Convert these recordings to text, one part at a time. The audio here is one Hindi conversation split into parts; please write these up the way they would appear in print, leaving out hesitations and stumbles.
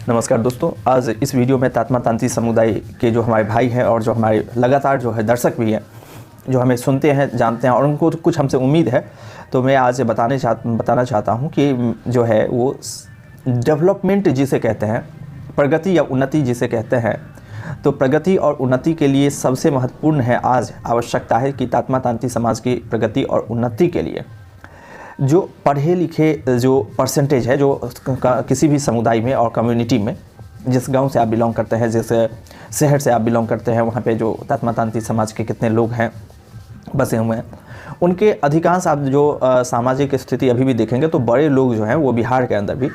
नमस्कार दोस्तों, आज इस वीडियो में तात्मा तांती समुदाय के जो हमारे भाई हैं और जो हमारे लगातार जो है दर्शक भी हैं, जो हमें सुनते हैं, जानते हैं और उनको कुछ हमसे उम्मीद है, तो मैं आज बताना चाहता हूं कि जो है वो डेवलपमेंट जिसे कहते हैं, प्रगति या उन्नति जिसे कहते हैं, तो प्रगति और उन्नति के लिए सबसे महत्वपूर्ण है आज आवश्यकता है कि तात्मा तांती समाज की प्रगति और उन्नति के लिए जो पढ़े लिखे जो परसेंटेज है, जो किसी भी समुदाय में और कम्युनिटी में, जिस गांव से आप बिलोंग करते हैं, जिस शहर से आप बिलोंग करते हैं, वहाँ पे जो तात्मा तांती समाज के कितने लोग हैं बसे हुए हैं, उनके अधिकांश आप जो सामाजिक स्थिति अभी भी देखेंगे तो बड़े लोग जो हैं वो बिहार के अंदर भी,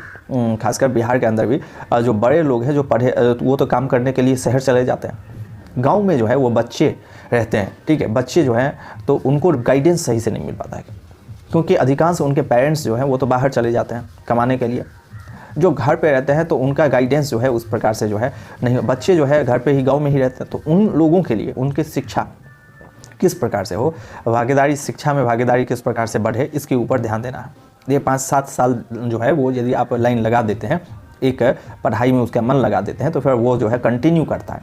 खासकर बिहार के अंदर भी जो बड़े लोग हैं जो पढ़े, वो तो काम करने के लिए शहर चले जाते हैं। गाँव में जो है वो बच्चे रहते हैं, ठीक है, बच्चे जो हैं तो उनको गाइडेंस सही से नहीं मिल पाता है, क्योंकि अधिकांश उनके पेरेंट्स जो हैं वो तो बाहर चले जाते हैं कमाने के लिए। जो घर पे रहते हैं तो उनका गाइडेंस जो है उस प्रकार से जो है नहीं, बच्चे जो है घर पे ही, गांव में ही रहते हैं, तो उन लोगों के लिए उनकी शिक्षा किस प्रकार से हो, भागीदारी, शिक्षा में भागीदारी किस प्रकार से बढ़े, इसके ऊपर ध्यान देना है। ये 5-7 साल जो है वो यदि आप लाइन लगा देते हैं, एक पढ़ाई में उसका मन लगा देते हैं, तो फिर वो जो है कंटिन्यू करता है।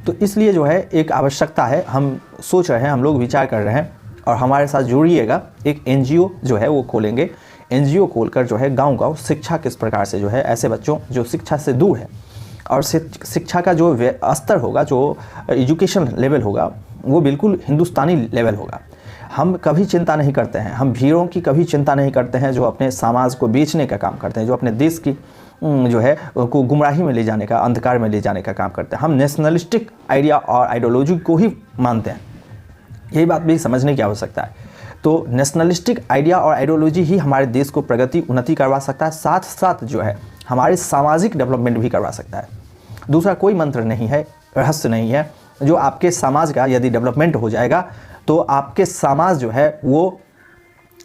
तो इसलिए जो है एक आवश्यकता है, हम सोच रहे हैं, हम लोग विचार कर रहे हैं और हमारे साथ जुड़िएगा। एक एनजीओ जो है वो खोलेंगे। एनजीओ खोलकर जो है गांव-गांव शिक्षा किस प्रकार से जो है ऐसे बच्चों जो शिक्षा से दूर है, और शिक्षा का जो स्तर होगा, जो एजुकेशन लेवल होगा, वो बिल्कुल हिंदुस्तानी लेवल होगा। हम कभी चिंता नहीं करते हैं, हम भीड़ों की कभी चिंता नहीं करते हैं जो अपने समाज को बेचने का काम करते हैं, जो अपने देश की जो है को गुमराही में ले जाने का, अंधकार में ले जाने का काम करते हैं। हम नेशनलिस्टिक आइडिया और आइडियोलॉजी को ही मानते हैं, यही बात भी समझने की आवश्यकता है। तो नेशनलिस्टिक आइडिया और आइडियोलॉजी ही हमारे देश को प्रगति उन्नति करवा सकता है, साथ साथ जो है हमारे सामाजिक डेवलपमेंट भी करवा सकता है। दूसरा कोई मंत्र नहीं है, रहस्य नहीं है। जो आपके समाज का यदि डेवलपमेंट हो जाएगा तो आपके समाज जो है वो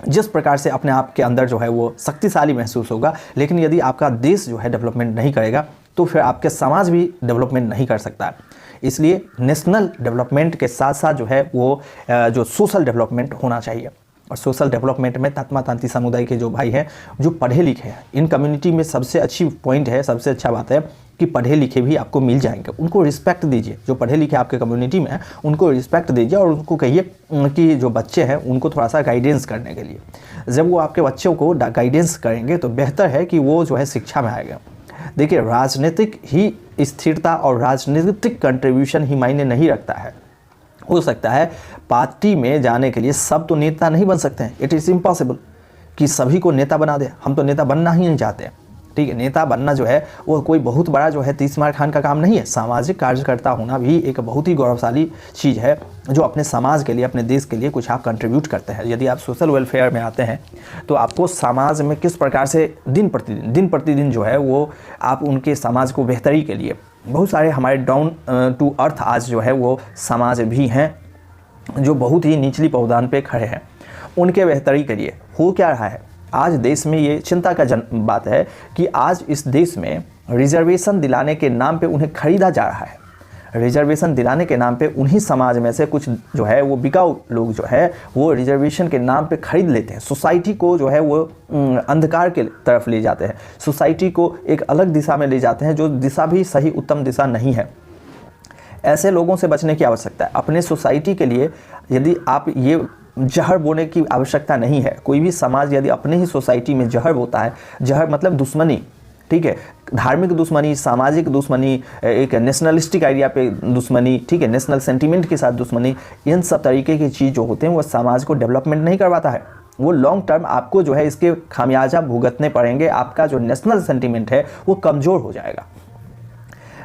जिस प्रकार से अपने आप के अंदर जो है वो शक्तिशाली महसूस होगा, लेकिन यदि आपका देश जो है डेवलपमेंट नहीं करेगा तो फिर आपके समाज भी डेवलपमेंट नहीं कर सकता है। इसलिए नेशनल डेवलपमेंट के साथ साथ जो है वो जो सोशल डेवलपमेंट होना चाहिए, और सोशल डेवलपमेंट में तात्मा तांती समुदाय के जो भाई हैं जो पढ़े लिखे हैं, इन कम्युनिटी में सबसे अच्छी पॉइंट है, सबसे अच्छा बात है कि पढ़े लिखे भी आपको मिल जाएंगे। उनको रिस्पेक्ट दीजिए, जो पढ़े लिखे आपके कम्युनिटी में हैं उनको रिस्पेक्ट दीजिए, और उनको कहिए कि जो बच्चे हैं उनको थोड़ा सा गाइडेंस करने के लिए। जब वो आपके बच्चों को गाइडेंस करेंगे तो बेहतर है कि वो जो है शिक्षा में आएगा। देखिए, राजनीतिक ही स्थिरता और राजनीतिक कंट्रीब्यूशन ही मायने नहीं रखता है। हो सकता है पार्टी में जाने के लिए सब तो नेता नहीं बन सकते हैं, इट इज़ इम्पॉसिबल कि सभी को नेता बना दे। हम तो नेता बनना ही नहीं चाहते, ठीक है। नेता बनना जो है वो कोई बहुत बड़ा जो है 30 मार खान का काम नहीं है। सामाजिक कार्यकर्ता होना भी एक बहुत ही गौरवशाली चीज़ है, जो अपने समाज के लिए, अपने देश के लिए कुछ आप कंट्रीब्यूट करते हैं। यदि आप सोशल वेलफेयर में आते हैं तो आपको समाज में किस प्रकार से दिन प्रतिदिन जो है वो आप उनके समाज को बेहतरी के लिए, बहुत सारे हमारे डाउन टू अर्थ आज जो है वो समाज भी हैं जो बहुत ही निचली पौधान पे खड़े हैं, उनके बेहतरी के लिए हो क्या रहा है आज देश में। ये चिंता का बात है कि आज इस देश में रिजर्वेशन दिलाने के नाम पे उन्हें खरीदा जा रहा है। रिजर्वेशन दिलाने के नाम पे उन्हीं समाज में से कुछ जो है वो बिकाऊ लोग जो है वो रिजर्वेशन के नाम पे खरीद लेते हैं। सोसाइटी को जो है वो अंधकार के तरफ ले जाते हैं, सोसाइटी को एक अलग दिशा में ले जाते हैं, जो दिशा भी सही उत्तम दिशा नहीं है। ऐसे लोगों से बचने की आवश्यकता है। अपने सोसाइटी के लिए यदि आप ये जहर बोने की आवश्यकता नहीं है। कोई भी समाज यदि अपने ही सोसाइटी में जहर बोता है, जहर मतलब दुश्मनी, ठीक है, धार्मिक दुश्मनी, सामाजिक दुश्मनी, एक नेशनलिस्टिक आइडिया पे दुश्मनी, ठीक है, नेशनल सेंटीमेंट के साथ दुश्मनी, इन सब तरीके की चीज़ जो होते हैं वो समाज को डेवलपमेंट नहीं करवाता है। वो लॉन्ग टर्म आपको जो है इसके खामियाजा भुगतने पड़ेंगे। आपका जो नेशनल सेंटीमेंट है वो कमज़ोर हो जाएगा।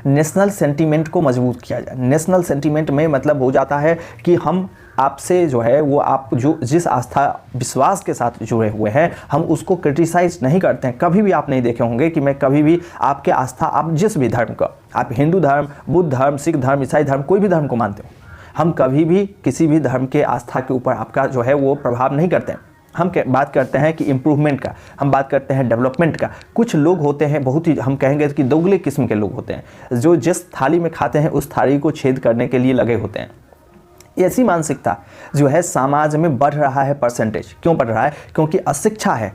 नेशनल सेंटीमेंट को मजबूत किया जाए। नेशनल सेंटीमेंट में मतलब हो जाता है कि हम आपसे जो है वो आप जो जिस आस्था विश्वास के साथ जुड़े हुए हैं हम उसको क्रिटिसाइज नहीं करते हैं। कभी भी आप नहीं देखे होंगे कि मैं कभी भी आपके आस्था, आप जिस भी धर्म का, आप हिंदू धर्म, बुद्ध धर्म, सिख धर्म, ईसाई धर्म, कोई भी धर्म को मानते हो, हम कभी भी किसी भी धर्म के आस्था के ऊपर आपका जो है वो प्रभाव नहीं करते हैं। हम बात करते हैं कि इम्प्रूवमेंट का, हम बात करते हैं डेवलपमेंट का। कुछ लोग होते हैं बहुत ही, हम कहेंगे कि दोगले किस्म के लोग होते हैं, जो जिस थाली में खाते हैं उस थाली को छेद करने के लिए लगे होते हैं। ऐसी मानसिकता जो है समाज में बढ़ रहा है। परसेंटेज क्यों बढ़ रहा है? क्योंकि अशिक्षा है।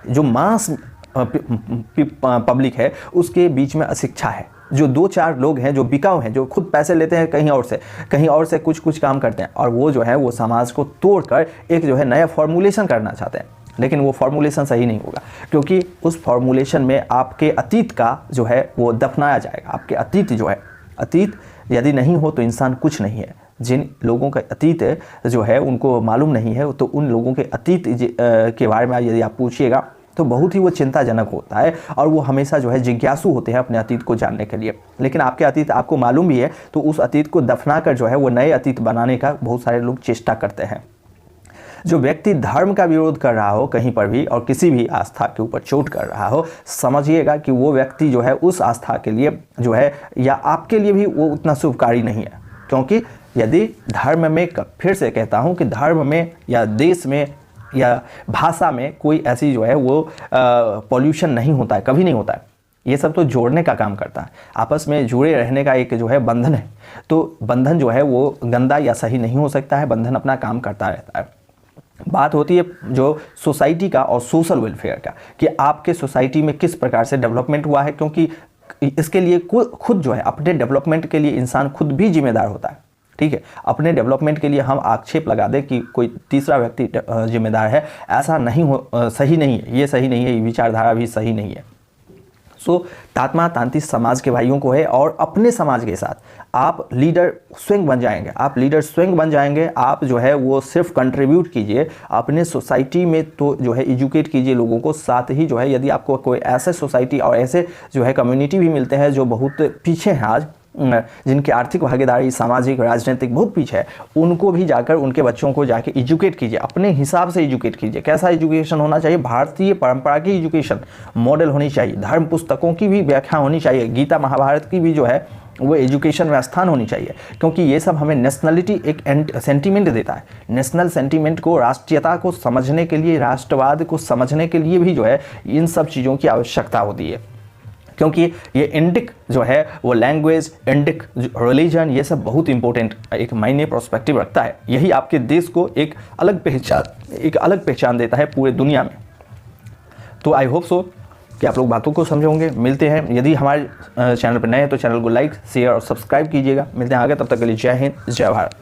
जो मास पब्लिक है उसके बीच में अशिक्षा है। जो 2-4 लोग हैं जो बिकाऊ हैं, जो खुद पैसे लेते हैं कहीं और से कुछ काम करते हैं, और वो जो है वो समाज को तोड़कर एक जो है नया फॉर्मुलेशन करना चाहते हैं। लेकिन वो फॉर्मुलेशन सही नहीं होगा, क्योंकि उस फॉर्मुलेशन में आपके अतीत का जो है वो दफनाया जाएगा। आपके अतीत जो है, अतीत यदि नहीं हो तो इंसान कुछ नहीं है। जिन लोगों का अतीत जो है उनको मालूम नहीं है, तो उन लोगों के अतीत के बारे में यदि आप पूछिएगा तो बहुत ही वो चिंताजनक होता है, और वो हमेशा जो है जिज्ञासु होते हैं अपने अतीत को जानने के लिए। लेकिन आपके अतीत आपको मालूम भी है, तो उस अतीत को दफनाकर जो है वो नए अतीत बनाने का बहुत सारे लोग चेष्टा करते हैं। जो व्यक्ति धर्म का विरोध कर रहा हो कहीं पर भी, और किसी भी आस्था के ऊपर चोट कर रहा हो, समझिएगा कि वो व्यक्ति जो है उस आस्था के लिए जो है या आपके लिए भी वो उतना शुभकारी नहीं है। क्योंकि यदि धर्म में, फिर से कहता हूँ कि धर्म में या देश में या भाषा में कोई ऐसी जो है वो पॉल्यूशन नहीं होता है, कभी नहीं होता है। ये सब तो जोड़ने का काम करता है, आपस में जुड़े रहने का एक जो है बंधन है। तो बंधन जो है वो गंदा या सही नहीं हो सकता है, बंधन अपना काम करता रहता है। बात होती है जो सोसाइटी का और सोशल वेलफेयर का, कि आपके सोसाइटी में किस प्रकार से डेवलपमेंट हुआ है, क्योंकि इसके लिए खुद जो है अपने डेवलपमेंट के लिए इंसान खुद भी जिम्मेदार होता है। ठीक है, अपने डेवलपमेंट के लिए हम आक्षेप लगा दें कि कोई तीसरा व्यक्ति जिम्मेदार है, ऐसा नहीं हो, सही नहीं है, ये सही नहीं है, ये विचारधारा भी सही नहीं है। सो तात्मा तांती समाज के भाइयों को है, और अपने समाज के साथ आप लीडर स्वयं बन जाएंगे, आप लीडर स्वयं बन जाएंगे। आप जो है वो सिर्फ कंट्रीब्यूट कीजिए अपने सोसाइटी में, तो जो है एजुकेट कीजिए लोगों को। साथ ही जो है यदि आपको कोई ऐसे सोसाइटी और ऐसे जो है कम्युनिटी भी मिलते हैं जो बहुत पीछे हैं आज, जिनकी आर्थिक भागीदारी, सामाजिक, राजनीतिक बहुत पीछे है, उनको भी जाकर उनके बच्चों को जाके एजुकेट कीजिए, अपने हिसाब से एजुकेट कीजिए। कैसा एजुकेशन होना चाहिए? भारतीय परंपरा की एजुकेशन मॉडल होनी चाहिए, धर्म पुस्तकों की भी व्याख्या होनी चाहिए, गीता महाभारत की भी जो है वो एजुकेशन में स्थान होनी चाहिए। क्योंकि ये सब हमें नेशनलिटी एक सेंटीमेंट देता है। नेशनल सेंटीमेंट को, राष्ट्रीयता को समझने के लिए, राष्ट्रवाद को समझने के लिए भी जो है इन सब चीज़ों की आवश्यकता होती है। क्योंकि ये इंडिक जो है वो लैंग्वेज, इंडिक रिलीजन, ये सब बहुत इंपॉर्टेंट एक मायने प्रोस्पेक्टिव रखता है। यही आपके देश को एक अलग पहचान देता है पूरे दुनिया में। तो आई होप सो कि आप लोग बातों को समझे होंगे। मिलते हैं, यदि हमारे चैनल पर नए हैं तो चैनल को लाइक, शेयर और सब्सक्राइब कीजिएगा। मिलते हैं आगे, तब तक के लिए जय हिंद, जय भारत।